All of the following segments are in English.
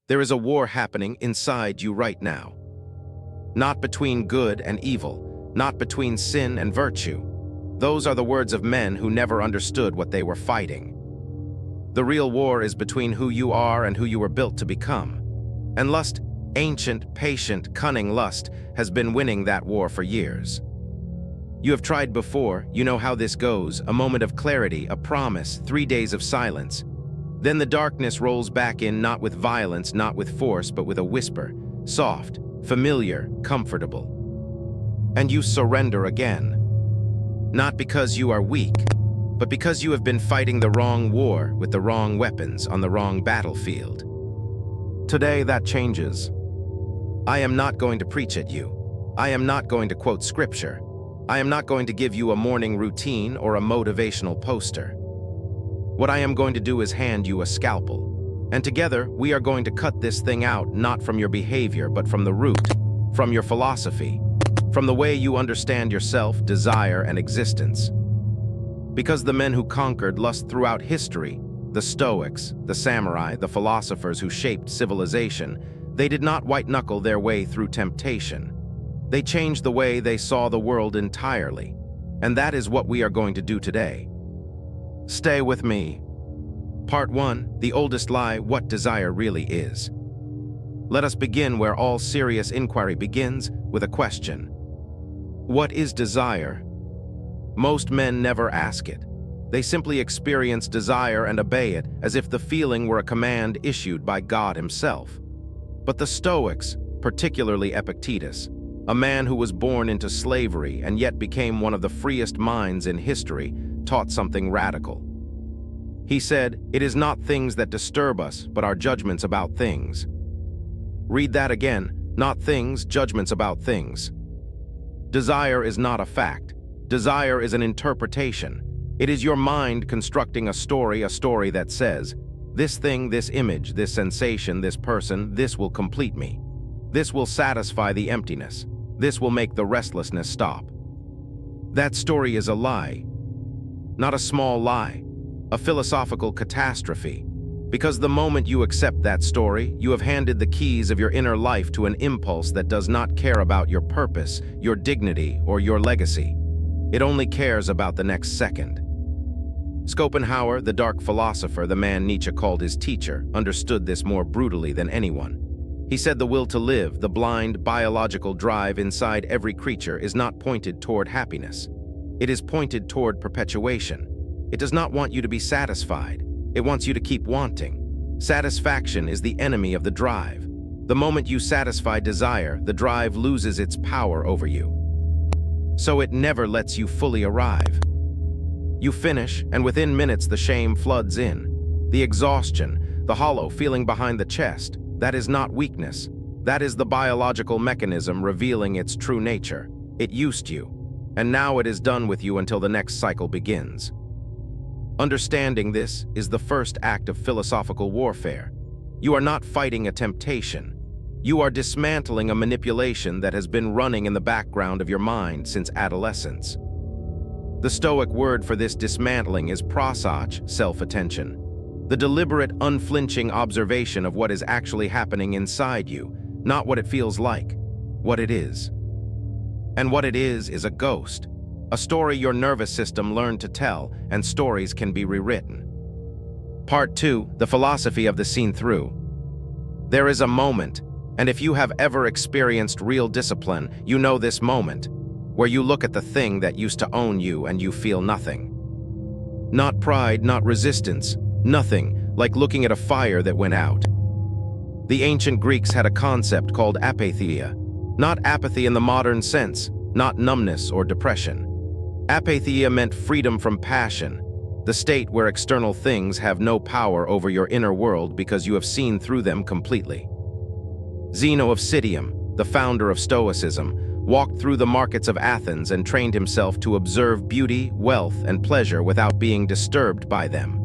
There is a war happening inside you right now. Not between good and evil, not between sin and virtue. Those are the words of men who never understood what they were fighting. The real war is between who you are and who you were built to become. And lust, ancient, patient, cunning lust, has been winning that war for years. You have tried before, you know how this goes, a moment of clarity, a promise, 3 days of silence. Then the darkness rolls back in, not with violence, not with force, but with a whisper, soft, familiar, comfortable. And you surrender again. Not because you are weak, but because you have been fighting the wrong war with the wrong weapons on the wrong battlefield. Today that changes. I am not going to preach at you. I am not going to quote scripture. I am not going to give you a morning routine or a motivational poster. What I am going to do is hand you a scalpel. And together, we are going to cut this thing out, not from your behavior, but from the root, from your philosophy, from the way you understand yourself, desire, and existence. Because the men who conquered lust throughout history, the Stoics, the Samurai, the philosophers who shaped civilization, they did not white-knuckle their way through temptation. They changed the way they saw the world entirely. And that is what we are going to do today. Stay with me. Part 1, the oldest lie, what desire really is. Let us begin where all serious inquiry begins, with a question. What is desire? Most men never ask it. They simply experience desire and obey it as if the feeling were a command issued by God himself. But the Stoics, particularly Epictetus, a man who was born into slavery and yet became one of the freest minds in history, taught something radical. He said, "It is not things that disturb us, but our judgments about things." Read that again, not things, judgments about things. Desire is not a fact. Desire is an interpretation. It is your mind constructing a story that says, this thing, this image, this sensation, this person, this will complete me. This will satisfy the emptiness. This will make the restlessness stop. That story is a lie. Not a small lie, a philosophical catastrophe. Because the moment you accept that story, you have handed the keys of your inner life to an impulse that does not care about your purpose, your dignity, or your legacy. It only cares about the next second. Schopenhauer, the dark philosopher, the man Nietzsche called his teacher, understood this more brutally than anyone. He said the will to live, the blind, biological drive inside every creature, is not pointed toward happiness. It is pointed toward perpetuation. It does not want you to be satisfied. It wants you to keep wanting. Satisfaction is the enemy of the drive. The moment you satisfy desire, the drive loses its power over you. So it never lets you fully arrive. You finish, and within minutes the shame floods in. The exhaustion, the hollow feeling behind the chest, that is not weakness. That is the biological mechanism revealing its true nature. It used you, and now it is done with you until the next cycle begins. Understanding this is the first act of philosophical warfare. You are not fighting a temptation. You are dismantling a manipulation that has been running in the background of your mind since adolescence. The Stoic word for this dismantling is prosach, self-attention. The deliberate, unflinching observation of what is actually happening inside you, not what it feels like, what it is. And what it is a ghost. A story your nervous system learned to tell, and stories can be rewritten. Part 2, the philosophy of the seen through. There is a moment, and if you have ever experienced real discipline, you know this moment, where you look at the thing that used to own you and you feel nothing. Not pride, not resistance, nothing, like looking at a fire that went out. The ancient Greeks had a concept called apatheia, not apathy in the modern sense, not numbness or depression. Apatheia meant freedom from passion, the state where external things have no power over your inner world because you have seen through them completely. Zeno of Citium, the founder of Stoicism, walked through the markets of Athens and trained himself to observe beauty, wealth, and pleasure without being disturbed by them.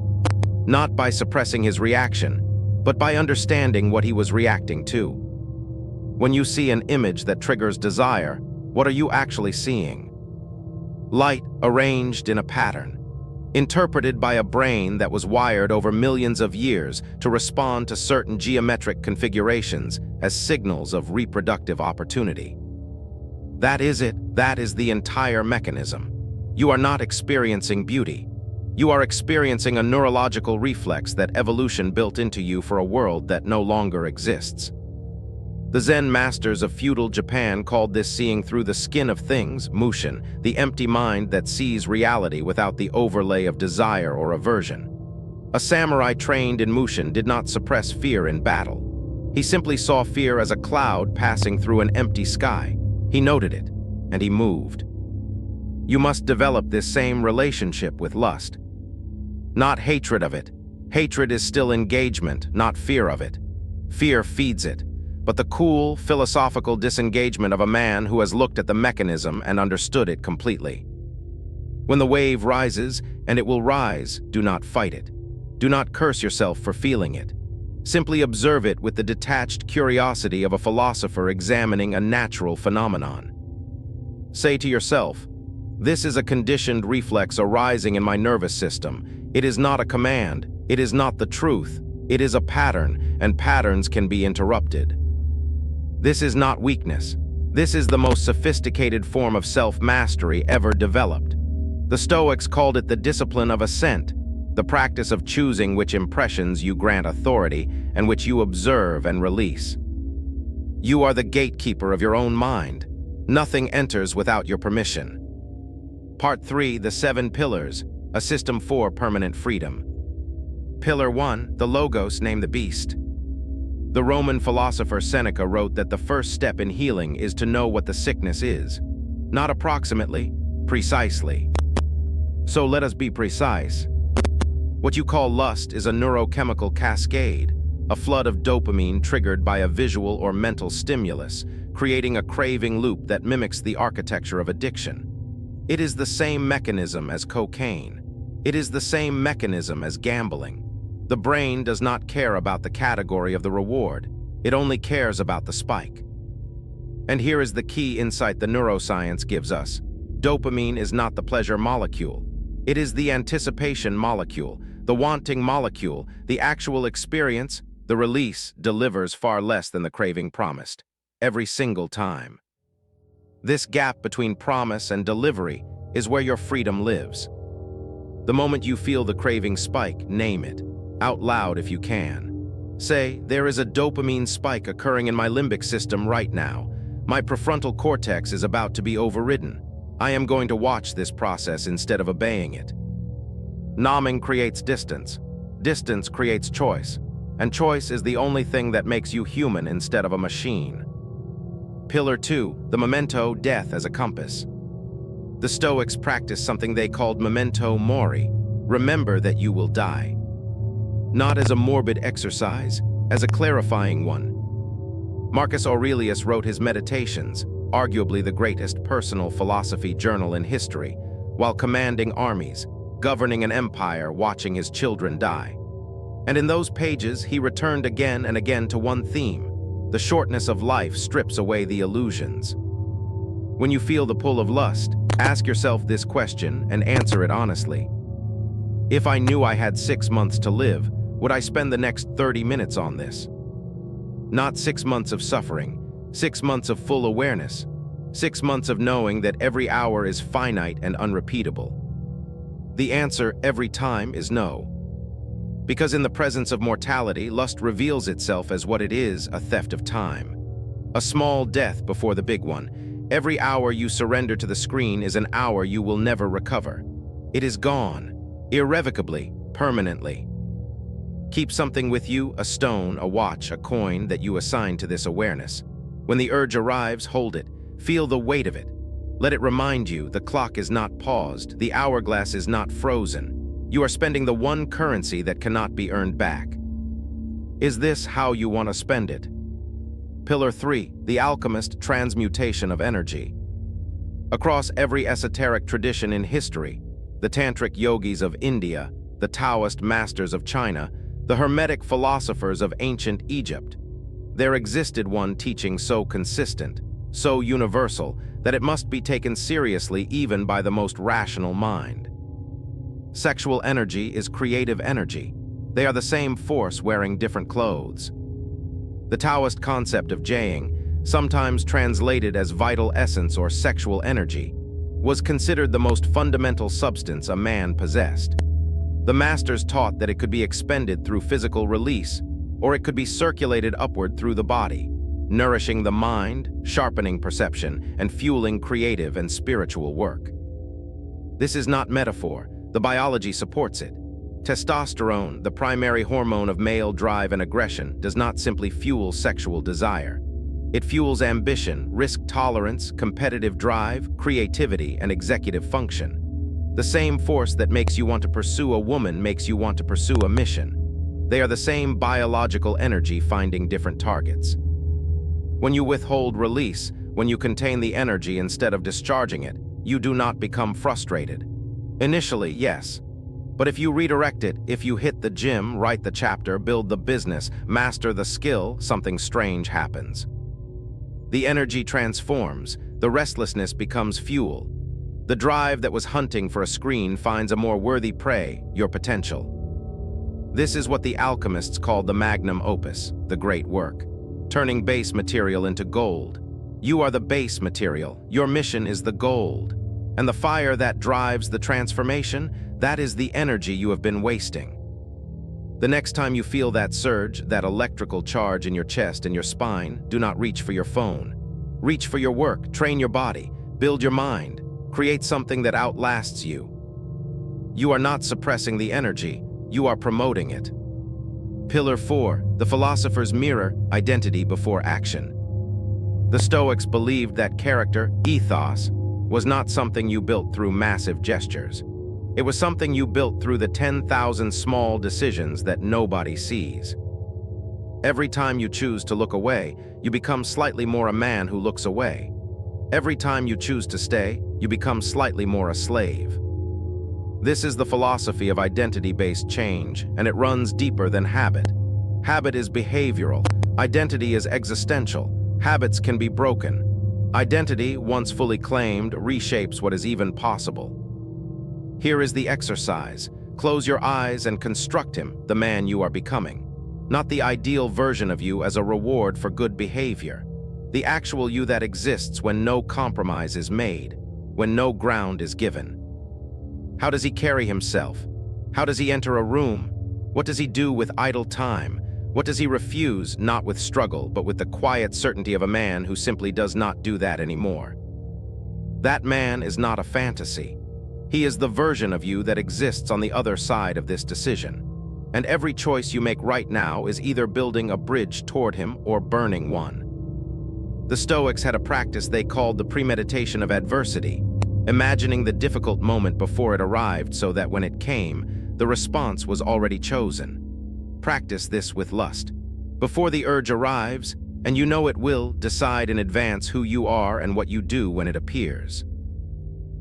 Not by suppressing his reaction, but by understanding what he was reacting to. When you see an image that triggers desire, what are you actually seeing? Light arranged in a pattern. interpreted by a brain that was wired over millions of years to respond to certain geometric configurations as signals of reproductive opportunity. That is it. That is the entire mechanism. You are not experiencing beauty. You are experiencing a neurological reflex that evolution built into you for a world that no longer exists. The Zen masters of feudal Japan called this seeing through the skin of things, mushin, the empty mind that sees reality without the overlay of desire or aversion. A samurai trained in mushin did not suppress fear in battle. He simply saw fear as a cloud passing through an empty sky. He noted it, and he moved. You must develop this same relationship with lust. Not hatred of it. Hatred is still engagement, not fear of it. Fear feeds it, but the cool, philosophical disengagement of a man who has looked at the mechanism and understood it completely. When the wave rises, and it will rise, do not fight it. Do not curse yourself for feeling it. Simply observe it with the detached curiosity of a philosopher examining a natural phenomenon. Say to yourself, "This is a conditioned reflex arising in my nervous system. It is not a command. It is not the truth. It is a pattern, and patterns can be interrupted." This is not weakness. This is the most sophisticated form of self-mastery ever developed. The Stoics called it the discipline of assent, the practice of choosing which impressions you grant authority and which you observe and release. You are the gatekeeper of your own mind. Nothing enters without your permission. Part 3, the 7 pillars, a system for permanent freedom. Pillar 1, the logos named the beast. The Roman philosopher Seneca wrote that the first step in healing is to know what the sickness is. Not approximately, precisely. So let us be precise. What you call lust is a neurochemical cascade, a flood of dopamine triggered by a visual or mental stimulus, creating a craving loop that mimics the architecture of addiction. It is the same mechanism as cocaine. It is the same mechanism as gambling. The brain does not care about the category of the reward. It only cares about the spike. And here is the key insight the neuroscience gives us. Dopamine is not the pleasure molecule. It is the anticipation molecule, the wanting molecule, the actual experience. The release delivers far less than the craving promised, every single time. This gap between promise and delivery is where your freedom lives. The moment you feel the craving spike, name it, out loud if you can. Say, "There is a dopamine spike occurring in my limbic system right now. My prefrontal cortex is about to be overridden. I am going to watch this process instead of obeying it." Numbing creates distance. Distance creates choice. And choice is the only thing that makes you human instead of a machine. Pillar 2, the memento, death as a compass. The Stoics practiced something they called memento mori, remember that you will die. Not as a morbid exercise, as a clarifying one. Marcus Aurelius wrote his Meditations, arguably the greatest personal philosophy journal in history, while commanding armies, governing an empire, watching his children die. And in those pages, he returned again and again to one theme. The shortness of life strips away the illusions. When you feel the pull of lust, ask yourself this question and answer it honestly. If I knew I had 6 months to live, would I spend the next 30 minutes on this? Not 6 months of suffering, 6 months of full awareness, 6 months of knowing that every hour is finite and unrepeatable. The answer every time is no. Because in the presence of mortality, lust reveals itself as what it is, a theft of time. A small death before the big one. Every hour you surrender to the screen is an hour you will never recover. It is gone, irrevocably, permanently. Keep something with you, a stone, a watch, a coin that you assign to this awareness. When the urge arrives, hold it. Feel the weight of it. Let it remind you the clock is not paused, the hourglass is not frozen. You are spending the one currency that cannot be earned back. Is this how you want to spend it? Pillar 3, the alchemist transmutation of energy. Across every esoteric tradition in history, the tantric yogis of India, the Taoist masters of China, the Hermetic philosophers of ancient Egypt, there existed one teaching so consistent, so universal, that it must be taken seriously even by the most rational mind. Sexual energy is creative energy. They are the same force wearing different clothes. The Taoist concept of jaying, sometimes translated as vital essence or sexual energy, was considered the most fundamental substance a man possessed. The masters taught that it could be expended through physical release, or it could be circulated upward through the body, nourishing the mind, sharpening perception, and fueling creative and spiritual work. This is not metaphor. The biology supports it. Testosterone, the primary hormone of male drive and aggression, does not simply fuel sexual desire. It fuels ambition, risk tolerance, competitive drive, creativity, and executive function. The same force that makes you want to pursue a woman makes you want to pursue a mission. They are the same biological energy finding different targets. When you withhold release, when you contain the energy instead of discharging it, you do not become frustrated. Initially, yes. But if you redirect it, if you hit the gym, write the chapter, build the business, master the skill, something strange happens. The energy transforms, the restlessness becomes fuel. The drive that was hunting for a screen finds a more worthy prey, your potential. This is what the alchemists called the magnum opus, the great work, turning base material into gold. You are the base material, your mission is the gold. And the fire that drives the transformation, that is the energy you have been wasting. The next time you feel that surge, that electrical charge in your chest and your spine, do not reach for your phone. Reach for your work, train your body, build your mind, create something that outlasts you. You are not suppressing the energy, you are promoting it. Pillar 4, the philosopher's mirror, identity before action. The Stoics believed that character, ethos, was not something you built through massive gestures. It was something you built through the 10,000 small decisions that nobody sees. Every time you choose to look away, you become slightly more a man who looks away. Every time you choose to stay, you become slightly more a slave. This is the philosophy of identity-based change, and it runs deeper than habit. Habit is behavioral. Identity is existential. Habits can be broken. Identity, once fully claimed, reshapes what is even possible. Here is the exercise. Close your eyes and construct him, the man you are becoming. Not the ideal version of you as a reward for good behavior. The actual you that exists when no compromise is made, when no ground is given. How does he carry himself? How does he enter a room? What does he do with idle time? What does he refuse, not with struggle, but with the quiet certainty of a man who simply does not do that anymore? That man is not a fantasy. He is the version of you that exists on the other side of this decision. And every choice you make right now is either building a bridge toward him or burning one. The Stoics had a practice they called the premeditation of adversity, imagining the difficult moment before it arrived so that when it came, the response was already chosen. Practice this with lust. Before the urge arrives, and you know it will, decide in advance who you are and what you do when it appears.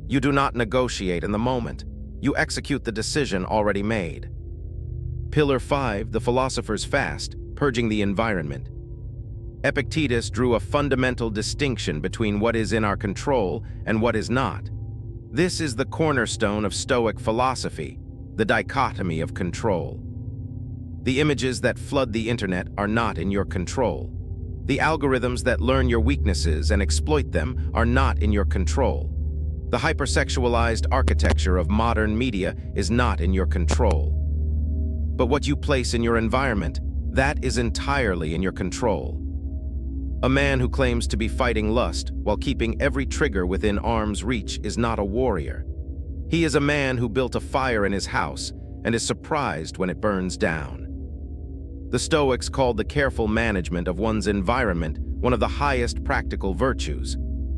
You do not negotiate in the moment. You execute the decision already made. Pillar 5, the philosopher's fast, purging the environment. Epictetus drew a fundamental distinction between what is in our control and what is not. This is the cornerstone of Stoic philosophy, the dichotomy of control. The images that flood the internet are not in your control. The algorithms that learn your weaknesses and exploit them are not in your control. The hypersexualized architecture of modern media is not in your control. But what you place in your environment, that is entirely in your control. A man who claims to be fighting lust while keeping every trigger within arm's reach is not a warrior. He is a man who built a fire in his house and is surprised when it burns down. The Stoics called the careful management of one's environment one of the highest practical virtues,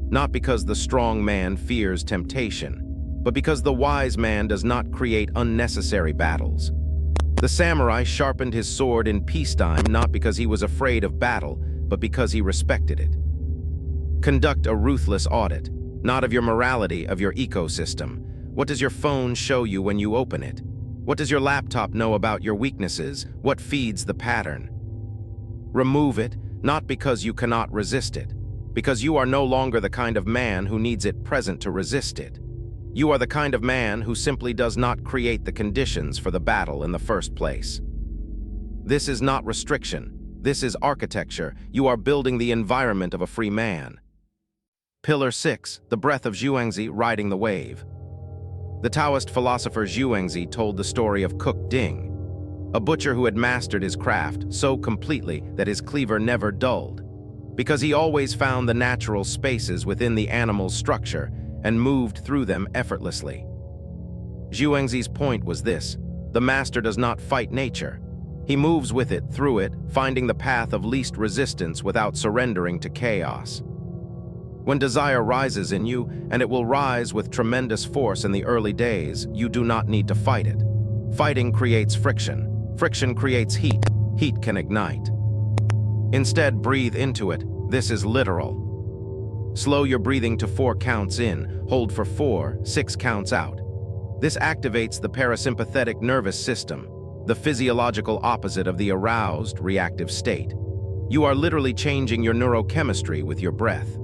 not because the strong man fears temptation, but because the wise man does not create unnecessary battles. The samurai sharpened his sword in peacetime not because he was afraid of battle, but because he respected it. Conduct a ruthless audit, not of your morality, of your ecosystem. What does your phone show you when you open it? What does your laptop know about your weaknesses? What feeds the pattern? Remove it, not because you cannot resist it, because you are no longer the kind of man who needs it present to resist it. You are the kind of man who simply does not create the conditions for the battle in the first place. This is not restriction. This is architecture. You are building the environment of a free man. Pillar 6, the breath of Zhuangzi riding the wave. The Taoist philosopher Zhuangzi told the story of Hook.The, a butcher who had mastered his craft so completely that his cleaver never dulled, because he always found the natural spaces within the animal's structure and moved through them effortlessly. Zhuangzi's point was this: the master does not fight nature. He moves with it, through it, finding the path of least resistance without surrendering to chaos. When desire rises in you, and it will rise with tremendous force in the early days, you do not need to fight it. Fighting creates friction. Friction creates heat. Heat can ignite. Instead, breathe into it. This is literal. Slow your breathing to 4 counts in, hold for 4, 6 counts out. This activates the parasympathetic nervous system, the physiological opposite of the aroused, reactive state. You are literally changing your neurochemistry with your breath.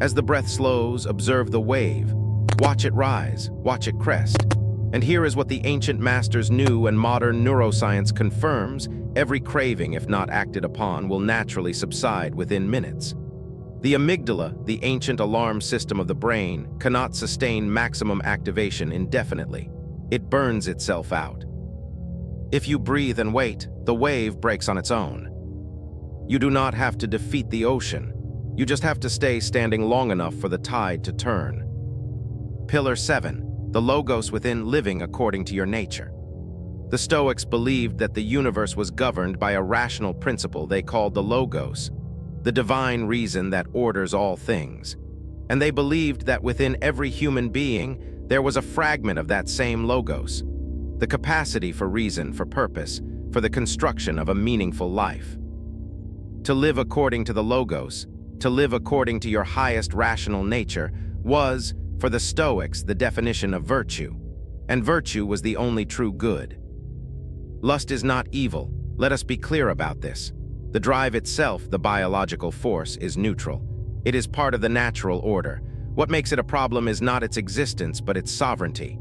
As the breath slows, observe the wave. Watch it rise, watch it crest. And here is what the ancient masters knew and modern neuroscience confirms: every craving, if not acted upon, will naturally subside within minutes. The amygdala, the ancient alarm system of the brain, cannot sustain maximum activation indefinitely. It burns itself out. If you breathe and wait, the wave breaks on its own. You do not have to defeat the ocean. You just have to stay standing long enough for the tide to turn. Pillar 7, the logos within, living according to your nature. The Stoics believed that the universe was governed by a rational principle they called the logos, the divine reason that orders all things. And they believed that within every human being, there was a fragment of that same logos, the capacity for reason, for purpose, for the construction of a meaningful life. To live according to the logos, to live according to your highest rational nature, was, for the Stoics, the definition of virtue. And virtue was the only true good. Lust is not evil. Let us be clear about this. The drive itself, the biological force, is neutral. It is part of the natural order. What makes it a problem is not its existence, but its sovereignty.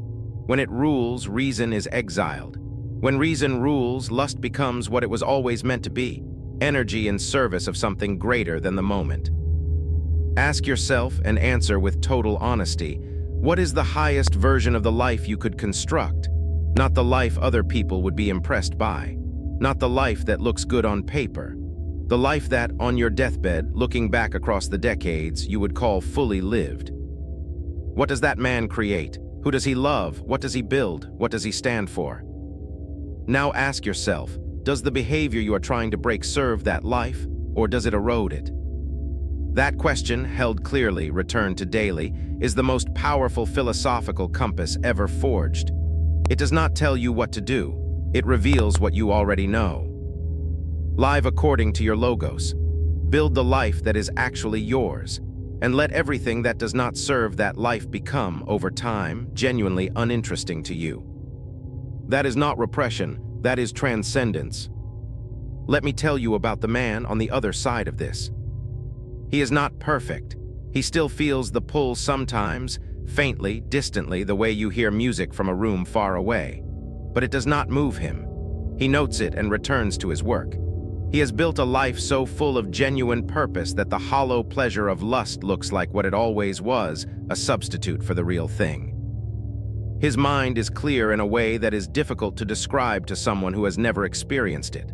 When it rules, reason is exiled. When reason rules, lust becomes what it was always meant to be: energy in service of something greater than the moment. Ask yourself and answer with total honesty: what is the highest version of the life you could construct? Not the life other people would be impressed by. Not the life that looks good on paper. The life that, on your deathbed, looking back across the decades, you would call fully lived. What does that man create? Who does he love? What does he build? What does he stand for? Now ask yourself, does the behavior you are trying to break serve that life, or does it erode it? That question, held clearly, returned to daily, is the most powerful philosophical compass ever forged. It does not tell you what to do. It reveals what you already know. Live according to your logos. Build the life that is actually yours, and let everything that does not serve that life become, over time, genuinely uninteresting to you. That is not repression, that is transcendence. Let me tell you about the man on the other side of this. He is not perfect. He still feels the pull sometimes, faintly, distantly, the way you hear music from a room far away. But it does not move him. He notes it and returns to his work. He has built a life so full of genuine purpose that the hollow pleasure of lust looks like what it always was, a substitute for the real thing. His mind is clear in a way that is difficult to describe to someone who has never experienced it.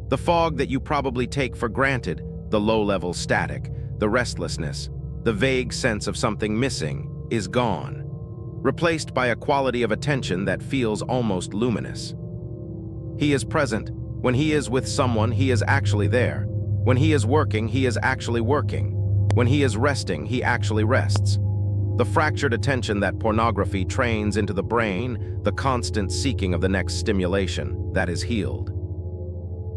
The fog that you probably take for granted, the low-level static, the restlessness, the vague sense of something missing, is gone, replaced by a quality of attention that feels almost luminous. He is present. When he is with someone, he is actually there. When he is working, he is actually working. When he is resting, he actually rests. The fractured attention that pornography trains into the brain, the constant seeking of the next stimulation, that is healed.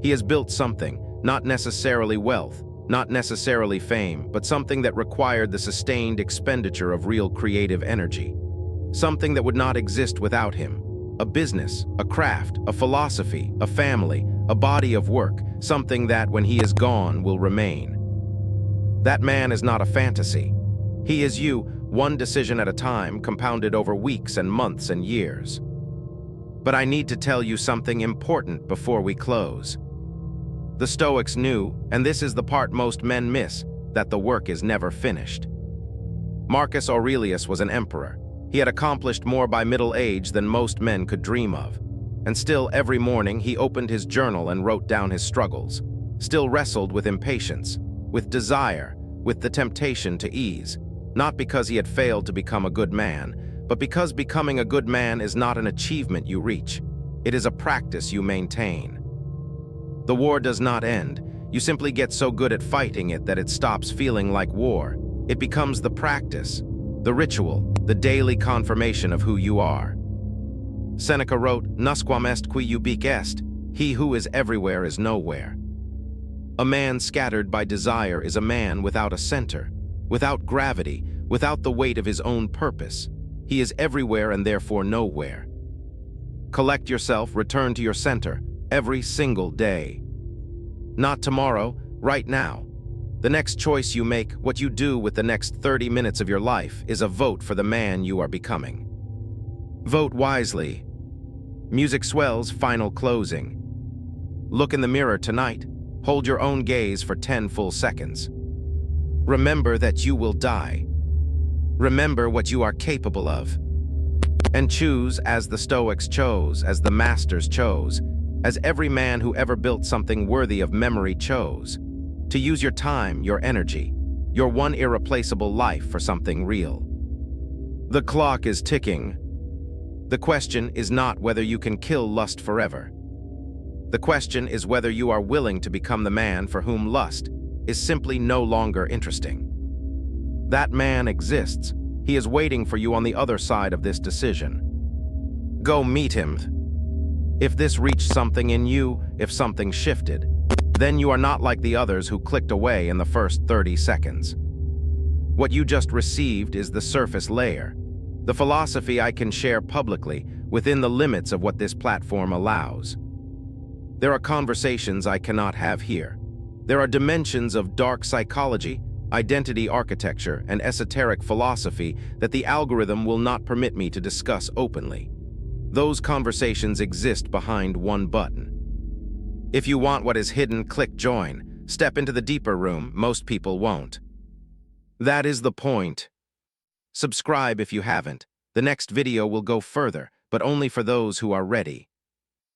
He has built something, not necessarily wealth, not necessarily fame, but something that required the sustained expenditure of real creative energy. Something that would not exist without him. A business, a craft, a philosophy, a family, a body of work, something that, when he is gone, will remain. That man is not a fantasy. He is you, one decision at a time, compounded over weeks and months and years. But I need to tell you something important before we close. The Stoics knew, and this is the part most men miss, that the work is never finished. Marcus Aurelius was an emperor. He had accomplished more by middle age than most men could dream of. And still, every morning, he opened his journal and wrote down his struggles. Still wrestled with impatience, with desire, with the temptation to ease. Not because he had failed to become a good man, but because becoming a good man is not an achievement you reach. It is a practice you maintain. The war does not end. You simply get so good at fighting it that it stops feeling like war. It becomes the practice, the ritual, the daily confirmation of who you are. Seneca wrote, "Nusquam est qui ubique est," he who is everywhere is nowhere. A man scattered by desire is a man without a center, without gravity, without the weight of his own purpose. He is everywhere and therefore nowhere. Collect yourself, return to your center, every single day. Not tomorrow, right now. The next choice you make, what you do with the next 30 minutes of your life, is a vote for the man you are becoming. Vote wisely. Music swells, final closing. Look in the mirror tonight. Hold your own gaze for 10 full seconds. Remember that you will die. Remember what you are capable of. And choose as the Stoics chose, as the masters chose, as every man who ever built something worthy of memory chose, to use your time, your energy, your one irreplaceable life for something real. The clock is ticking. The question is not whether you can kill lust forever. The question is whether you are willing to become the man for whom lust is simply no longer interesting. That man exists. He is waiting for you on the other side of this decision. Go meet him. If this reached something in you, if something shifted, then you are not like the others who clicked away in the first 30 seconds. What you just received is the surface layer, the philosophy I can share publicly within the limits of what this platform allows. There are conversations I cannot have here. There are dimensions of dark psychology, identity architecture, and esoteric philosophy that the algorithm will not permit me to discuss openly. Those conversations exist behind one button. If you want what is hidden, click join. Step into the deeper room. Most people won't. That is the point. Subscribe if you haven't. The next video will go further, but only for those who are ready.